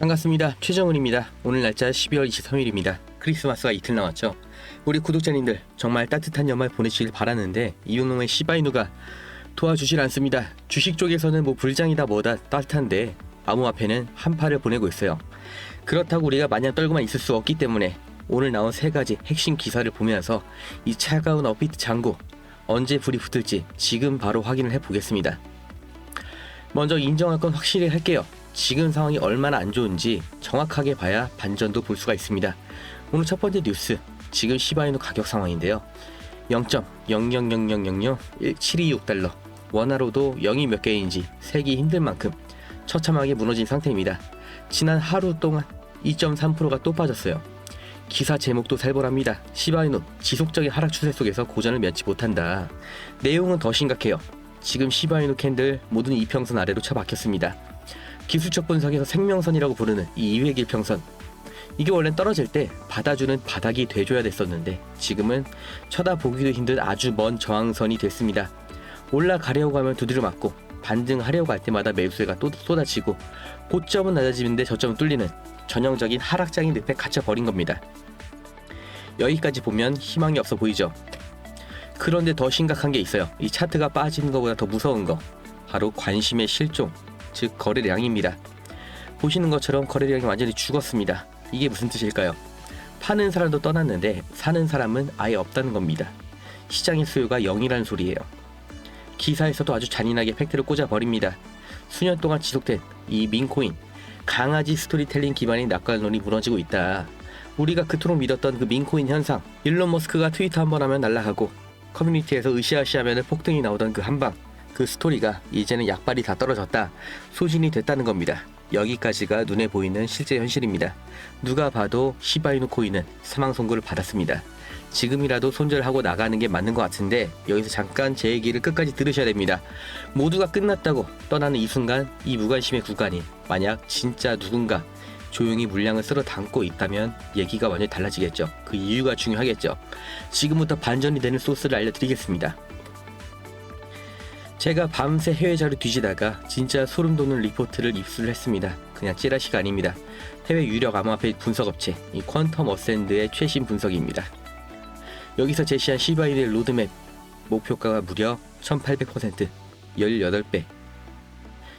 반갑습니다. 최정은입니다. 오늘 날짜 12월 23일입니다. 크리스마스가 이틀 남았죠. 우리 구독자님들 정말 따뜻한 연말 보내시길 바라는데 이놈의 시바이누가 도와주질 않습니다. 주식 쪽에서는 뭐 불장이다 뭐다 따뜻한데 암호화폐는 한파를 보내고 있어요. 그렇다고 우리가 마냥 떨고만 있을 수 없기 때문에 오늘 나온 세 가지 핵심 기사를 보면서 이 차가운 업비트 장고 언제 불이 붙을지 지금 바로 확인을 해보겠습니다. 먼저 인정할 건 확실히 할게요. 지금 상황이 얼마나 안 좋은지 정확하게 봐야 반전도 볼 수가 있습니다. 오늘 첫 번째 뉴스, 지금 시바이누 가격 상황인데요. 0.000001726달러, 원화로도 0이 몇 개인지 세기 힘들 만큼 처참하게 무너진 상태입니다. 지난 하루 동안 2.3%가 또 빠졌어요. 기사 제목도 살벌합니다. 시바이누 지속적인 하락 추세 속에서 고전을 면치 못한다. 내용은 더 심각해요. 지금 시바이누 캔들 모든 이평선 아래로 처박혔습니다. 기술적 분석에서 생명선이라고 부르는 이 200일평선, 이게 원래 떨어질 때 받아주는 바닥이 돼줘야 됐었는데 지금은 쳐다보기도 힘든 아주 먼 저항선이 됐습니다. 올라가려고 하면 두드려 맞고 반등하려고 할 때마다 매수세가 또 쏟아지고 고점은 낮아지는데 저점은 뚫리는 전형적인 하락장인 늪에 갇혀버린 겁니다. 여기까지 보면 희망이 없어 보이죠. 그런데 더 심각한 게 있어요. 이 차트가 빠지는 것보다 더 무서운 거, 바로 관심의 실종, 즉 거래량입니다. 보시는 것처럼 거래량이 완전히 죽었습니다. 이게 무슨 뜻일까요? 파는 사람도 떠났는데 사는 사람은 아예 없다는 겁니다. 시장의 수요가 0이라는 소리예요. 기사에서도 아주 잔인하게 팩트를 꽂아버립니다. 수년 동안 지속된 이 민코인, 강아지 스토리텔링 기반의 낙관론이 무너지고 있다. 우리가 그토록 믿었던 그 민코인 현상, 일론 머스크가 트위터 한번 하면 날아가고 커뮤니티에서 으쌰으쌰하면 폭등이 나오던 그 한방, 그 스토리가 이제는 약발이 다 떨어졌다, 소진이 됐다는 겁니다. 여기까지가 눈에 보이는 실제 현실입니다. 누가 봐도 시바이누 코인은 사망 선고를 받았습니다. 지금이라도 손절하고 나가는 게 맞는 것 같은데 여기서 잠깐 제 얘기를 끝까지 들으셔야 됩니다. 모두가 끝났다고 떠나는 이 순간, 이 무관심의 구간이 만약 진짜 누군가 조용히 물량을 쓸어 담고 있다면 얘기가 완전히 달라지겠죠. 그 이유가 중요하겠죠. 지금부터 반전이 되는 소스를 알려드리겠습니다. 제가 밤새 해외 자료 뒤지다가 진짜 소름돋는 리포트를 입수를 했습니다. 그냥 찌라시가 아닙니다. 해외 유력 암호화폐 분석업체 이 퀀텀 어센드의 최신 분석입니다. 여기서 제시한 시바이누의 로드맵 목표가가 무려 1800%, 18배.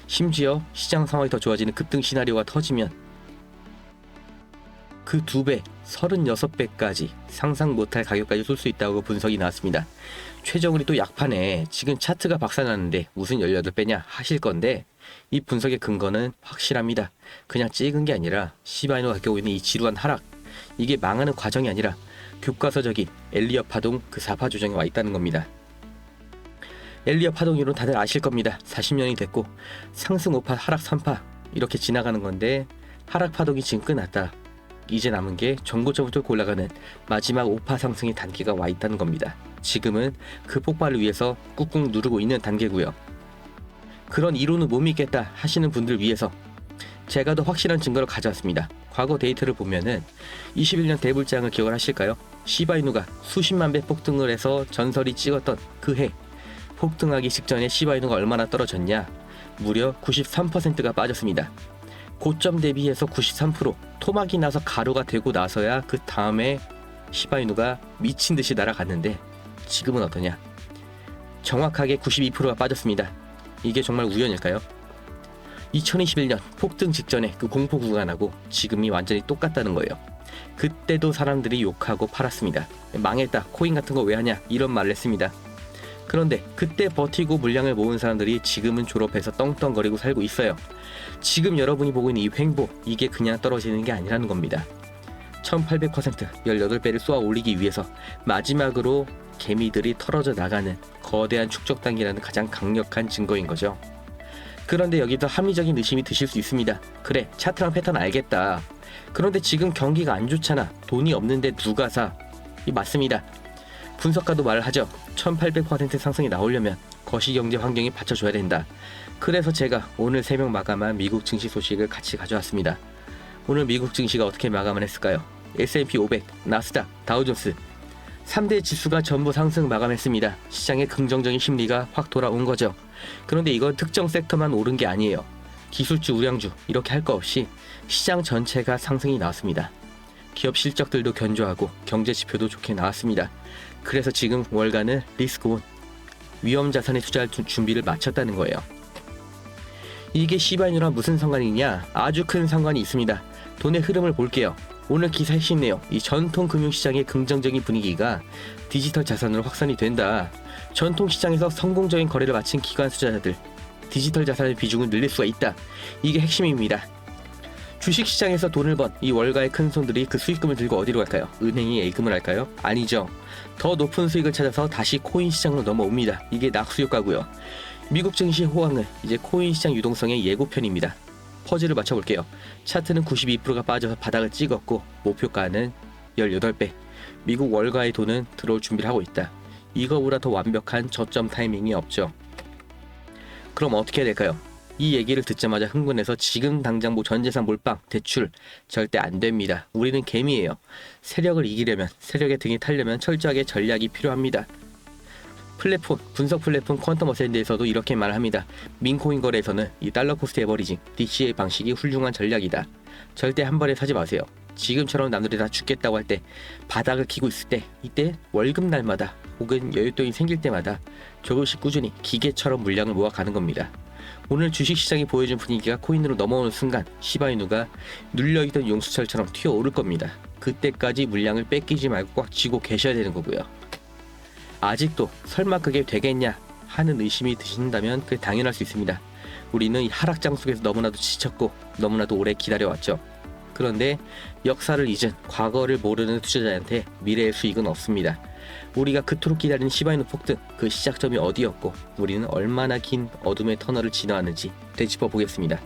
심지어 시장 상황이 더 좋아지는 급등 시나리오가 터지면 그 2배, 36배까지 상상 못할 가격까지 쏠 수 있다고 분석이 나왔습니다. 최정은이 또 약판에 지금 차트가 박살났는데 무슨 18배냐 하실 건데, 이 분석의 근거는 확실합니다. 그냥 찍은 게 아니라 시바이누가 겪고 있는 이 지루한 하락, 이게 망하는 과정이 아니라 교과서적인 엘리엇 파동 그 4파 조정에 와 있다는 겁니다. 엘리엇 파동 이론 다들 아실 겁니다. 40년이 됐고 상승 5파 하락 3파 이렇게 지나가는 건데, 하락 파동이 지금 끝났다. 이제 남은 게 전고점을 뚫고 올라가는 마지막 5파 상승의 단계가 와 있다는 겁니다. 지금은 그 폭발을 위해서 꾹꾹 누르고 있는 단계고요. 그런 이론은 못 믿겠다 하시는 분들 위해서 제가 더 확실한 증거를 가져왔습니다. 과거 데이터를 보면은 21년 대불장을 기억을 하실까요? 시바이누가 수십만 배 폭등을 해서 전설이 찍었던 그 해, 폭등하기 직전에 시바이누가 얼마나 떨어졌냐? 무려 93%가 빠졌습니다. 고점 대비해서 93%, 토막이 나서 가루가 되고 나서야 그 다음에 시바이누가 미친듯이 날아갔는데 지금은 어떠냐? 정확하게 92%가 빠졌습니다. 이게 정말 우연일까요? 2021년 폭등 직전에 그 공포 구간하고 지금이 완전히 똑같다는 거예요. 그때도 사람들이 욕하고 팔았습니다. 망했다, 코인 같은 거 왜 하냐, 이런 말을 했습니다. 그런데 그때 버티고 물량을 모은 사람들이 지금은 졸업해서 떵떵거리고 살고 있어요. 지금 여러분이 보고 있는 이 횡보, 이게 그냥 떨어지는 게 아니라는 겁니다. 1800%, 18배를 쏘아 올리기 위해서 마지막으로 개미들이 털어져 나가는 거대한 축적 단계라는 가장 강력한 증거인 거죠. 그런데 여기서 합리적인 의심이 드실 수 있습니다. 그래, 차트랑 패턴 알겠다. 그런데 지금 경기가 안 좋잖아. 돈이 없는데 누가 사? 맞습니다. 분석가도 말을 하죠. 1800% 상승이 나오려면 거시경제 환경이 받쳐줘야 된다. 그래서 제가 오늘 새벽 마감한 미국 증시 소식을 같이 가져왔습니다. 오늘 미국 증시가 어떻게 마감을 했을까요? S&P 500, 나스닥, 다우존스 3대 지수가 전부 상승 마감했습니다. 시장의 긍정적인 심리가 확 돌아온 거죠. 그런데 이건 특정 섹터만 오른 게 아니에요. 기술주, 우량주 이렇게 할 거 없이 시장 전체가 상승이 나왔습니다. 기업 실적들도 견조하고 경제 지표도 좋게 나왔습니다. 그래서 지금 월가는 리스크온, 위험 자산에 투자할 준비를 마쳤다는 거예요. 이게 시바이누랑 무슨 상관이냐? 아주 큰 상관이 있습니다. 돈의 흐름을 볼게요. 오늘 기사 핵심 내용, 이 전통 금융시장의 긍정적인 분위기가 디지털 자산으로 확산이 된다. 전통 시장에서 성공적인 거래를 마친 기관 투자자들, 디지털 자산의 비중을 늘릴 수가 있다. 이게 핵심입니다. 주식시장에서 돈을 번 이 월가의 큰 손들이 그 수익금을 들고 어디로 갈까요? 은행이 예금을 할까요? 아니죠. 더 높은 수익을 찾아서 다시 코인 시장으로 넘어옵니다. 이게 낙수 효과고요. 미국 증시 호황은 이제 코인 시장 유동성의 예고편입니다. 퍼즐을 맞춰볼게요. 차트는 92%가 빠져서 바닥을 찍었고 목표가는 18배. 미국 월가의 돈은 들어올 준비를 하고 있다. 이거보다 더 완벽한 저점 타이밍이 없죠. 그럼 어떻게 해야 될까요? 이 얘기를 듣자마자 흥분해서 지금 당장 전재산 몰빵, 대출 절대 안 됩니다. 우리는 개미예요. 세력을 이기려면, 세력의 등에 타려면 철저하게 전략이 필요합니다. 플랫폼, 분석 플랫폼 퀀텀 어센드에서도 이렇게 말합니다. 민코인 거래에서는 이 달러 코스트 에버리징, DCA 방식이 훌륭한 전략이다. 절대 한 번에 사지 마세요. 지금처럼 남들이 다 죽겠다고 할 때, 바닥을 키고 있을 때, 이때 월급 날마다 혹은 여윳돈이 생길 때마다 조금씩 꾸준히 기계처럼 물량을 모아가는 겁니다. 오늘 주식시장이 보여준 분위기가 코인으로 넘어오는 순간 시바이누가 눌려있던 용수철처럼 튀어오를 겁니다. 그때까지 물량을 뺏기지 말고 꽉 쥐고 계셔야 되는 거고요. 아직도 설마 그게 되겠냐 하는 의심이 드신다면 그게 당연할 수 있습니다. 우리는 이 하락장 속에서 너무나도 지쳤고 너무나도 오래 기다려왔죠. 그런데 역사를 잊은 과거를 모르는 투자자한테 미래의 수익은 없습니다. 우리가 그토록 기다리는 시바이누 폭등, 그 시작점이 어디였고 우리는 얼마나 긴 어둠의 터널을 지나왔는지 되짚어 보겠습니다.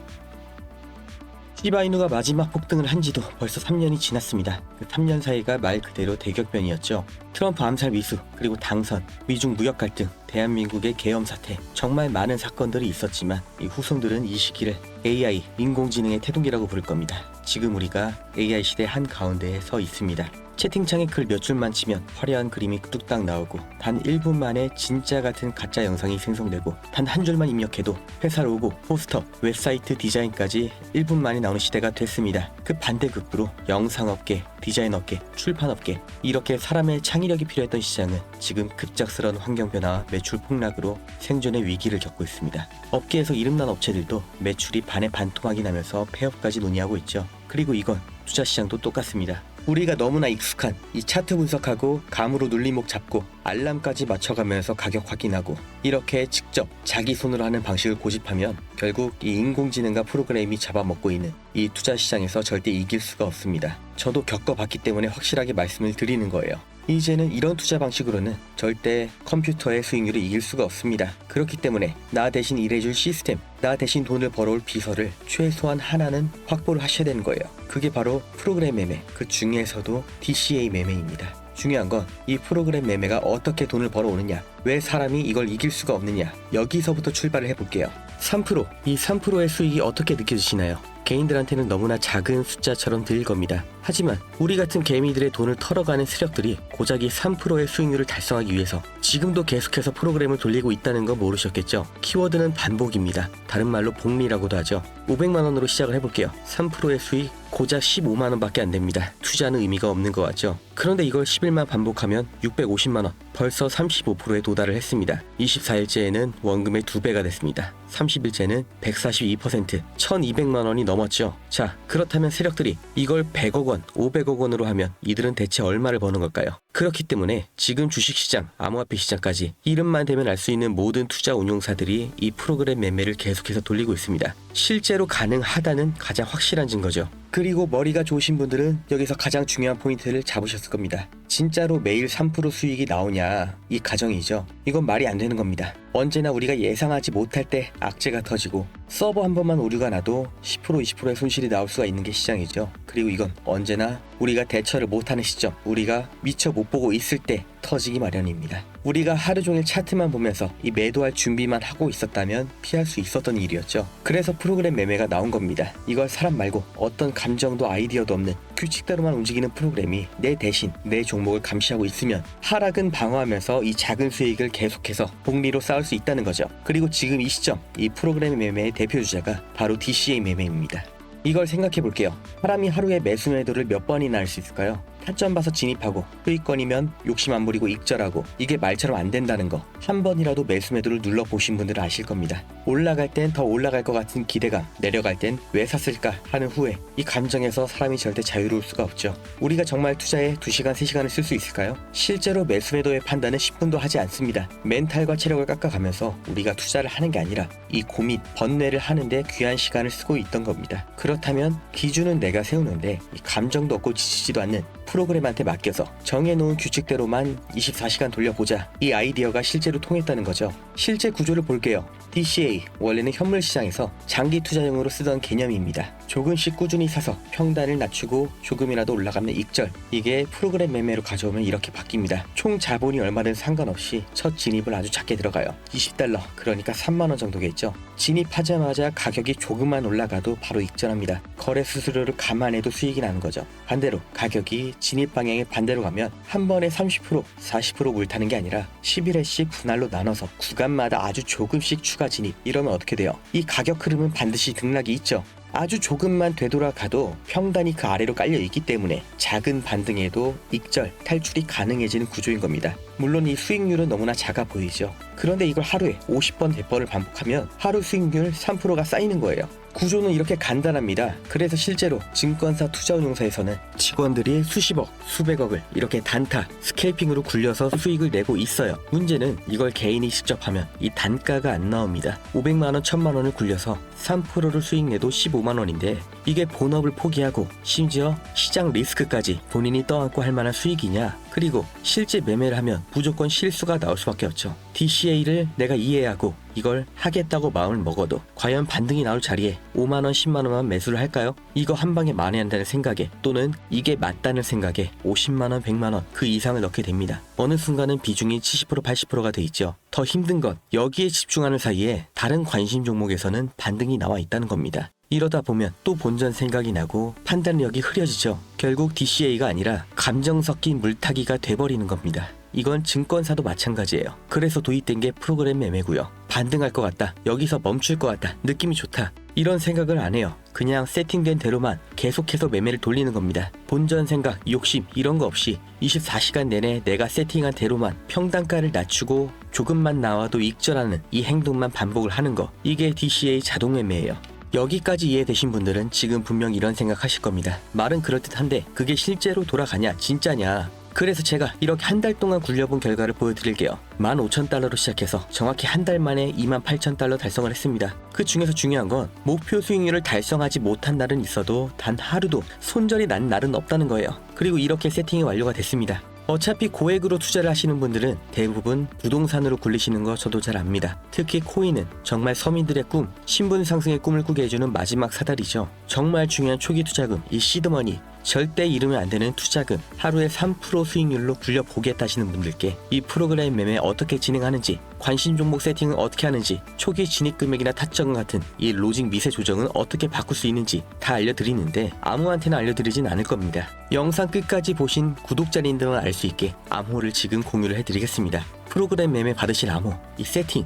시바이누가 마지막 폭등을 한 지도 벌써 3년이 지났습니다. 그 3년 사이가 말 그대로 대격변이었죠. 트럼프 암살 미수, 그리고 당선, 미중 무역 갈등, 대한민국의 계엄 사태, 정말 많은 사건들이 있었지만 이 후손들은 이 시기를 AI, 인공지능의 태동기라고 부를 겁니다. 지금 우리가 AI 시대 한가운데에 서 있습니다. 채팅창에 글 몇 줄만 치면 화려한 그림이 뚝딱 나오고 단 1분 만에 진짜 같은 가짜 영상이 생성되고 단 한 줄만 입력해도 회사 로고, 포스터, 웹사이트 디자인까지 1분 만에 나오는 시대가 됐습니다. 그 반대급부로 영상업계, 디자인업계, 출판업계 이렇게 사람의 창의력이 필요했던 시장은 지금 급작스러운 환경 변화와 매출 폭락으로 생존의 위기를 겪고 있습니다. 업계에서 이름난 업체들도 매출이 반에 반토막이 나면서 폐업까지 논의하고 있죠. 그리고 이건 투자시장도 똑같습니다. 우리가 너무나 익숙한 이 차트 분석하고 감으로 눌림목 잡고 알람까지 맞춰가면서 가격 확인하고 이렇게 직접 자기 손으로 하는 방식을 고집하면 결국 이 인공지능과 프로그램이 잡아먹고 있는 이 투자시장에서 절대 이길 수가 없습니다. 저도 겪어봤기 때문에 확실하게 말씀을 드리는 거예요. 이제는 이런 투자 방식으로는 절대 컴퓨터의 수익률을 이길 수가 없습니다. 그렇기 때문에 나 대신 일해줄 시스템, 나 대신 돈을 벌어올 비서를 최소한 하나는 확보를 하셔야 되는 거예요. 그게 바로 프로그램 매매, 그 중에서도 DCA 매매입니다. 중요한 건 이 프로그램 매매가 어떻게 돈을 벌어오느냐, 왜 사람이 이걸 이길 수가 없느냐, 여기서부터 출발을 해볼게요. 3%, 이 3%의 수익이 어떻게 느껴지시나요? 개인들한테는 너무나 작은 숫자처럼 들릴 겁니다. 하지만 우리 같은 개미들의 돈을 털어가는 세력들이 고작 이 3%의 수익률을 달성하기 위해서 지금도 계속해서 프로그램을 돌리고 있다는 거 모르셨겠죠? 키워드는 반복입니다. 다른 말로 복리라고도 하죠. 500만원으로 시작을 해볼게요. 3%의 수익 고작 15만원 밖에 안 됩니다. 투자는 의미가 없는 것 같죠? 그런데 이걸 10일만 반복하면 650만원, 벌써 35%에 도달을 했습니다. 24일째에는 원금의 2배가 됐습니다. 30일째는 142%, 1200만원이 넘었죠. 자, 그렇다면 세력들이 이걸 100억 원, 500억 원으로 하면 이들은 대체 얼마를 버는 걸까요? 그렇기 때문에 지금 주식시장, 암호화폐 시장까지 이름만 대면 알 수 있는 모든 투자 운용사들이 이 프로그램 매매를 계속해서 돌리고 있습니다. 실제로 가능하다는 가장 확실한 증거죠. 그리고 머리가 좋으신 분들은 여기서 가장 중요한 포인트를 잡으셨을 겁니다. 진짜로 매일 3% 수익이 나오냐, 이 가정이죠. 이건 말이 안 되는 겁니다. 언제나 우리가 예상하지 못할 때 악재가 터지고 서버 한 번만 오류가 나도 10% 20%의 손실이 나올 수가 있는 게 시장이죠. 그리고 이건 언제나 우리가 대처를 못하는 시점, 우리가 미처 못 보고 있을 때 터지기 마련입니다. 우리가 하루 종일 차트만 보면서 이 매도할 준비만 하고 있었다면 피할 수 있었던 일이었죠. 그래서 프로그램 매매가 나온 겁니다. 이걸 사람 말고 어떤 감정도 아이디어도 없는 규칙대로만 움직이는 프로그램이 내 대신 내 종목을 감시하고 있으면 하락은 방어하면서 이 작은 수익을 계속해서 복리로 쌓을 수 있다는 거죠. 그리고 지금 이 시점 이 프로그램 매매의 대표 주자가 바로 DCA 매매입니다. 이걸 생각해 볼게요. 사람이 하루에 매수 매도를 몇 번이나 할 수 있을까요? 타점 봐서 진입하고 수익권이면 욕심 안 부리고 익절하고 이게 말처럼 안 된다는 거 한 번이라도 매수 매도를 눌러보신 분들은 아실 겁니다. 올라갈 땐 더 올라갈 것 같은 기대감, 내려갈 땐 왜 샀을까 하는 후회, 이 감정에서 사람이 절대 자유로울 수가 없죠. 우리가 정말 투자에 2시간, 3시간을 쓸 수 있을까요? 실제로 매수 매도의 판단은 10분도 하지 않습니다. 멘탈과 체력을 깎아가면서 우리가 투자를 하는 게 아니라 이 고민, 번뇌를 하는데 귀한 시간을 쓰고 있던 겁니다. 그렇다면 기준은 내가 세우는데 이 감정도 없고 지치지도 않는 프로그램한테 맡겨서 정해놓은 규칙대로만 24시간 돌려보자, 이 아이디어가 실제로 통했다는 거죠. 실제 구조를 볼게요. DCA 원래는 현물 시장에서 장기 투자용으로 쓰던 개념입니다. 조금씩 꾸준히 사서 평단을 낮추고 조금이라도 올라가면 익절, 이게 프로그램 매매로 가져오면 이렇게 바뀝니다. 총 자본이 얼마든 상관없이 첫 진입을 아주 작게 들어가요. $20, 그러니까 3만원 정도겠죠. 진입하자마자 가격이 조금만 올라가도 바로 익절합니다. 거래 수수료를 감안해도 수익이 나는 거죠. 반대로 가격이 진입 방향의 반대로 가면 한 번에 30%, 40% 물타는 게 아니라 11회씩 분할로 나눠서 구간마다 아주 조금씩 추가 진입, 이러면 어떻게 돼요? 이 가격 흐름은 반드시 등락이 있죠. 아주 조금만 되돌아가도 평단이 그 아래로 깔려 있기 때문에 작은 반등에도 익절, 탈출이 가능해지는 구조인 겁니다. 물론 이 수익률은 너무나 작아 보이죠. 그런데 이걸 하루에 50번, 100번을 반복하면 하루 수익률 3%가 쌓이는 거예요. 구조는 이렇게 간단합니다. 그래서 실제로 증권사 투자운용사에서는 직원들이 수십억, 수백억을 이렇게 단타, 스캘핑으로 굴려서 수익을 내고 있어요. 문제는 이걸 개인이 직접 하면 이 단가가 안 나옵니다. 500만원, 1000만원을 굴려서 3%를 수익 내도 15만원인데 이게 본업을 포기하고 심지어 시장 리스크까지 본인이 떠안고 할 만한 수익이냐? 그리고 실제 매매를 하면 무조건 실수가 나올 수밖에 없죠. DCA를 내가 이해하고 이걸 하겠다고 마음을 먹어도 과연 반등이 나올 자리에 5만원, 10만원만 매수를 할까요? 이거 한 방에 만회한다는 생각에, 또는 이게 맞다는 생각에 50만원, 100만원 그 이상을 넣게 됩니다. 어느 순간은 비중이 70%, 80%가 돼 있죠. 더 힘든 건 여기에 집중하는 사이에 다른 관심 종목에서는 반등이 나와 있다는 겁니다. 이러다 보면 또 본전 생각이 나고 판단력이 흐려지죠. 결국 DCA가 아니라 감정 섞인 물타기가 돼버리는 겁니다. 이건 증권사도 마찬가지예요. 그래서 도입된 게 프로그램 매매고요. 반등할 것 같다, 여기서 멈출 것 같다, 느낌이 좋다, 이런 생각을 안 해요. 그냥 세팅된 대로만 계속해서 매매를 돌리는 겁니다. 본전 생각, 욕심 이런 거 없이 24시간 내내 내가 세팅한 대로만 평단가를 낮추고 조금만 나와도 익절하는 이 행동만 반복을 하는 거, 이게 DCA 자동 매매예요. 여기까지 이해되신 분들은 지금 분명 이런 생각 하실 겁니다. 말은 그럴듯한데 그게 실제로 돌아가냐, 진짜냐? 그래서 제가 이렇게 한 달 동안 굴려본 결과를 보여드릴게요. 15,000달러로 시작해서 정확히 한 달 만에 28,000달러 달성을 했습니다. 그 중에서 중요한 건 목표 수익률을 달성하지 못한 날은 있어도 단 하루도 손절이 난 날은 없다는 거예요. 그리고 이렇게 세팅이 완료가 됐습니다. 어차피 고액으로 투자를 하시는 분들은 대부분 부동산으로 굴리시는 거 저도 잘 압니다. 특히 코인은 정말 서민들의 꿈, 신분 상승의 꿈을 꾸게 해주는 마지막 사다리죠. 정말 중요한 초기 투자금, 이 시드머니, 절대 잃으면 안 되는 투자금, 하루에 3% 수익률로 굴려보겠다 하시는 분들께 이 프로그램 매매 어떻게 진행하는지, 관심 종목 세팅은 어떻게 하는지, 초기 진입 금액이나 타점 같은 이 로직 미세 조정은 어떻게 바꿀 수 있는지 다 알려드리는데 아무한테나 알려드리진 않을 겁니다. 영상 끝까지 보신 구독자님들만 알 수 있게 암호를 지금 공유를 해드리겠습니다. 프로그램 매매 받으실 암호, 이 세팅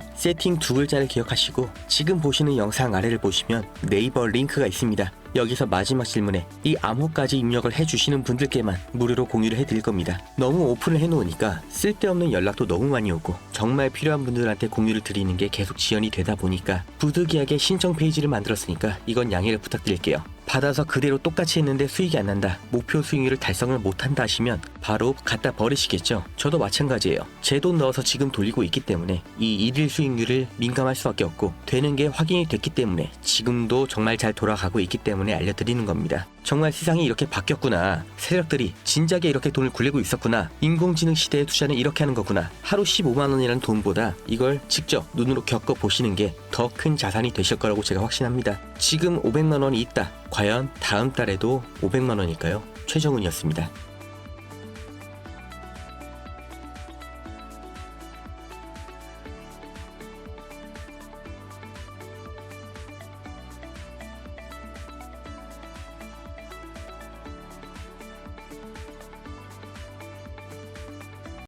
2글자를 기억하시고 지금 보시는 영상 아래를 보시면 네이버 링크가 있습니다. 여기서 마지막 질문에 이 암호까지 입력을 해주시는 분들께만 무료로 공유를 해드릴 겁니다. 너무 오픈을 해놓으니까 쓸데없는 연락도 너무 많이 오고 정말 필요한 분들한테 공유를 드리는 게 계속 지연이 되다 보니까 부득이하게 신청 페이지를 만들었으니까 이건 양해를 부탁드릴게요. 받아서 그대로 똑같이 했는데 수익이 안 난다, 목표 수익률을 달성을 못한다 하시면 바로 갖다 버리시겠죠. 저도 마찬가지예요. 제 돈 넣어서 지금 돌리고 있기 때문에 이 일일 수익률을 민감할 수밖에 없고 되는 게 확인이 됐기 때문에 지금도 정말 잘 돌아가고 있기 때문에 알려드리는 겁니다. 정말 세상이 이렇게 바뀌었구나, 세력들이 진작에 이렇게 돈을 굴리고 있었구나, 인공지능 시대의 투자는 이렇게 하는 거구나, 하루 15만원이라는 돈보다 이걸 직접 눈으로 겪어보시는 게 더 큰 자산이 되실 거라고 제가 확신합니다. 지금 500만원이 있다, 과연 다음 달에도 500만원일까요? 최정훈이었습니다.